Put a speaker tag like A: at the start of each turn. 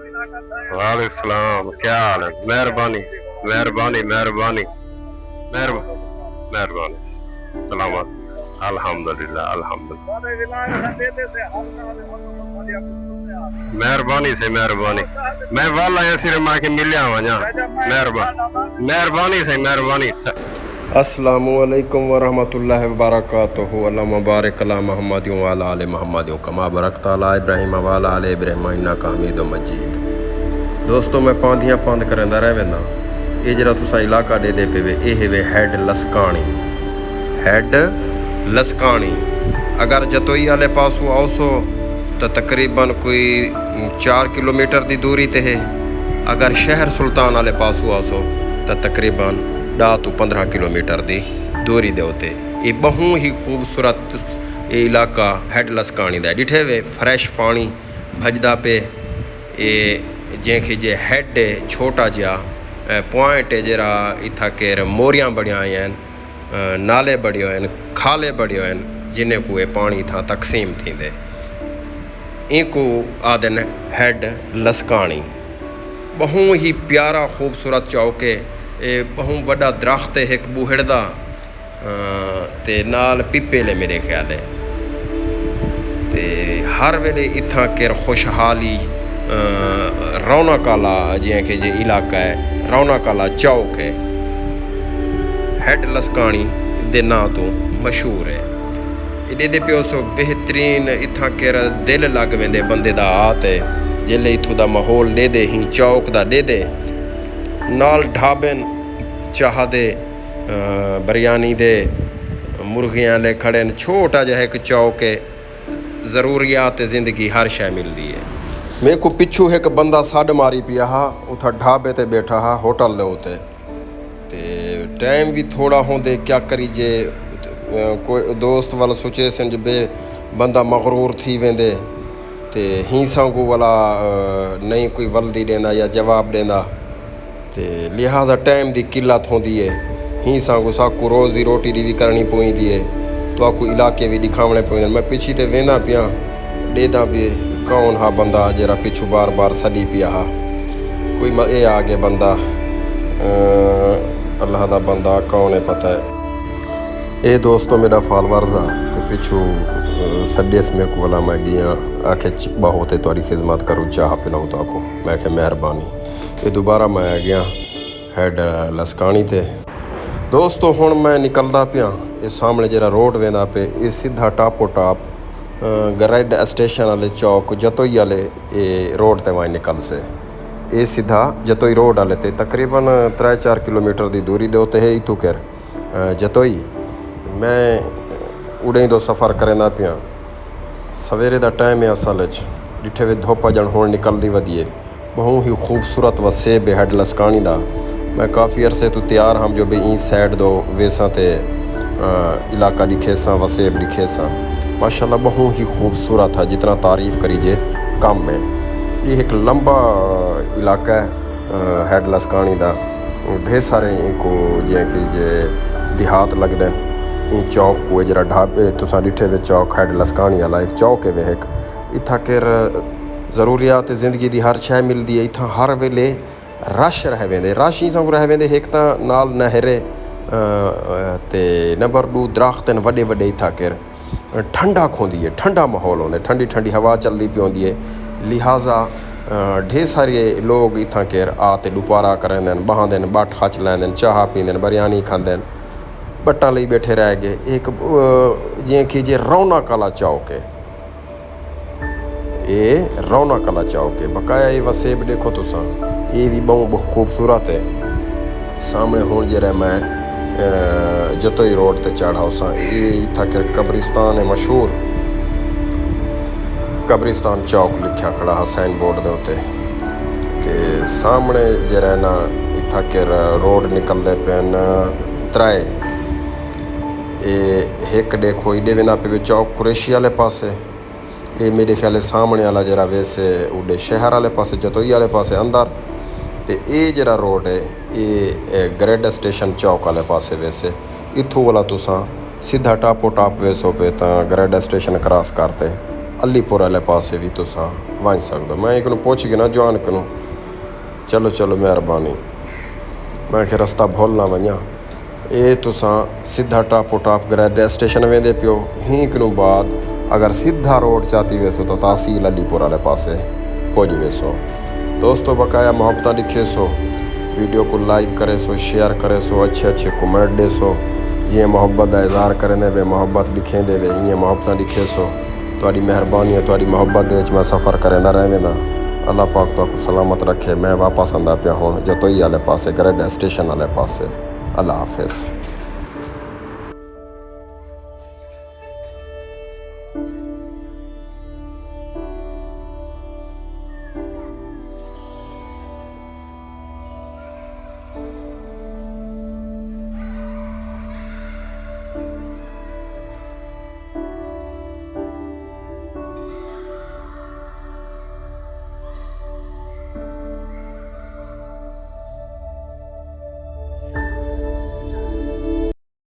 A: वालेकुम सलाम, क्या हाल है? मेहरबानी मेहरबानी मेहरबानी मेहरबानी सलामत। अल्हम्दुलिल्लाह अल्हम्दुलिल्लाह मेहरबानी से मेहरबानी। मैं वाला है सिर्फ मां के मिलिया वजा मेहरबानी मेहरबानी से मेहरबानी। अस्सलामुअलैकुम वरहमतुल्लाहि वबरकातुहू। अल्लाह मुबारक अला मुहम्मद व अला आले मुहम्मद कमा बरकत अला इब्राहीम व अला आले इब्राहीम इन्नका हमीदुम मजीद। दोस्तों मैं पांधियां पंध करंदा रह वेंदा। ये जरा तुसा इलाका दे पे वे ये वे हेड लसकानी। अगर जतोई वाले पासों आओसो तो तकरीबन कोई 4 किलोमीटर की दूरी ते है। अगर शहर सुल्तान वाले पासों आओसो तो तकरीबन 10 तो 15 किलोमीटर की दूरी दे उते ये बहु ही खूबसूरत ये इलाका हेड लसकानी का डिठे वे फ्रैश पानी भजदा पे ये जैसे जे हेड छोटा जहा पॉइंट है जरा इथा केर मोरियां बढ़िया हैं नाले बड़े हैं खाले बड़े हैं जिन्हें को ये पानी था तकसीम थींदे इनको आदन हेड लसकानी। बहु ही प्यारा खूबसूरत चौके ये बहु वड्डा दरख्त है एक बूहड़ दा ते नाल पिपेले मेरे ख्याल है ते हर वेले इथा केर खुशहाली रौनक आला जियां कि जे इलाका है रौनक आला चौक है हेड लसकानी दे नां तो मशहूर है। इडे दे पियो सो बेहतरीन इथा केर दिल लग वेंदे बंदे दा हाथ है जिले इथों दा माहौल दे दे ही चौक दा दे दे नाल ढाबेन चाह दे बिरयानी दे मुर्गियां ले खड़े छोटा जहा एक चौक है ज़रूरियात ज़िंदगी हर शय मिलती है। मेरे को पिछू एक बंदा सड मारी पिया हा उथा ढाबे ते बैठा हा होटल दे उते ते टाइम भी थोड़ा होंदे क्या करी जे कोई दोस्त वाला सिचुएशन ज बे बंदा मगरूर थी वेंदे ते ही सांगू वाला नहीं कोई वल्दी देंदा या जवाब देंदा ते लिहाजा टाइम दी किल्लत होंदी है ही सांगू साकू रोज़ी रोटी दी भी करनी पौंदी है तो आकू इलाके भी दिखावने पौंदे। मैं पिछी ते वेंदा पिया डेदा भी कौन हा बंदा जरा पिछू बार बार सड़ी पिया हा कोई ये आ गया बंदा अल्लाह दा बंदा कौन है पता है ये दोस्तों मेरा फॉलोअर्स आ तो पिछू सडेस में को वाला मैं गया आखे चिपा होते तुम्हारी खिदमत करूँ चाह पिलाऊँ तो आको मैं क्या मेहरबानी। ये दोबारा मैं आ गया हेड लसकानी ते दोस्तों हुण मैं निकलदा पिया ये सामने जरा रोड वेंदा पे ये सीधा टापो टाप ग्रेड स्टेशन वाले चौक जतोई वाले ये रोड ते वहीं निकल से ये सीधा जतोई रोड वाले ते तकरीबन 3-4 किलोमीटर की दूरी दे होते है इतों कर जतोई मैं उड़े दो सफ़र करेंदा पिया सवेरे का टाइम है असल डिठे वे धुप जन होण निकलती वधिए बहु ही खूबसूरत वसेब हेड लसकानी दा। मैं काफ़ी अरसे तो तैयार हम जो भी ई साइड दो वेसा ते इलाका दिखे सा वसेब दिखे सा माशाल्लाह बहु ही खूबसूरत है जितना तारीफ़ करीजिए कम है। ये एक लंबा इलाका है हेड लसकानी दा ढेर सारे इनको जैसे जे देहात लगते हैं चौक को जरा ढाबे तुसा डिठे वे चौक हेड लसकानी वाला एक चौक है वे एक इथा केर ज़रूरियात ज़िंदगी की हर शय मिलती है इथा हर वेले रश रह वेंदे रश ही सब रह वेंदे एक तो नाल नहरे ते नंबर 2 दरख्त वड्डे वड्डे इथा केर ठंडा खोंदी है ठंडा माहौल होंगे ठंडी ठंडी हवा चलती पी होंदी है लिहाजा ढेर सारे लोग इथा केर आते दुपारा करेंदे बहांदे बाट खच लैंदे चाह पींदे बिरयानी खांदे बट्टा लई बैठे रह गए एक जियां कि जे रौनक वाला चौक है ये रौनक वाला चौक है बकाया ये वसेब देखो तुसा ये भी बहुत खूबसूरत है। सामने हुण जरा मैं जतोई रोड ते चढ़ा सा ये इथा के कब्रिस्तान है मशहूर कब्रिस्तान चौक लिखा खड़ा है साइन बोर्ड दे उत्ते ते सामने जरा ना इथा के रोड निकलते पे त्राए ये एक देखो इडे वेंदा पे चौक कुरैशी वाले पासे ये मेरे ख्याल सामने वाला जरा वैसे उडे शहर वाले पासे जतोई वाले पासे अंदर ते ये जरा रोड है ये ग्रेड स्टेशन चौक वाले पासे वैसे इथों वाला तुसा सीधा टापो टाप वैसो पे तो ग्रेड स्टेशन क्रॉस करते अलीपुर वाले पासे भी तुसां वंज सकदो। मैं एक पुछ गया जवानक नूं, चलो चलो मेहरबानी, मैं कि रस्ता भुल ना वञा। ये तुसां सीधा टापो टाप ग्रैड स्टेशन वेंदे पियो, हींक नूं बाद अगर सीधा रोड चाती वेसो तो तहसील अलीपुर वाले पासे पुज वेसो। दोस्तों बकाया मोहब्बत लिखे सो, वीडियो को लाइक करे सो, शेयर करे सो, अच्छे अच्छे कमेंट दे सो, जियां मोहब्बत का इजहार करेंदे वे मोहब्बत लिखेंदे वे इं मोहब्बत लिखे सो। तुहाडी मेहरबानी है, तुहाडी मोहब्बत दे मैं सफ़र करेंदा रहवेंदा। अल्लाह पाक तुहानू सलामत रखे। मैं वापस आंदा पिया हुण जतोई वाले पासे ग्रैड स्टेशन वाले पासे। अल्लाह हाफिज़।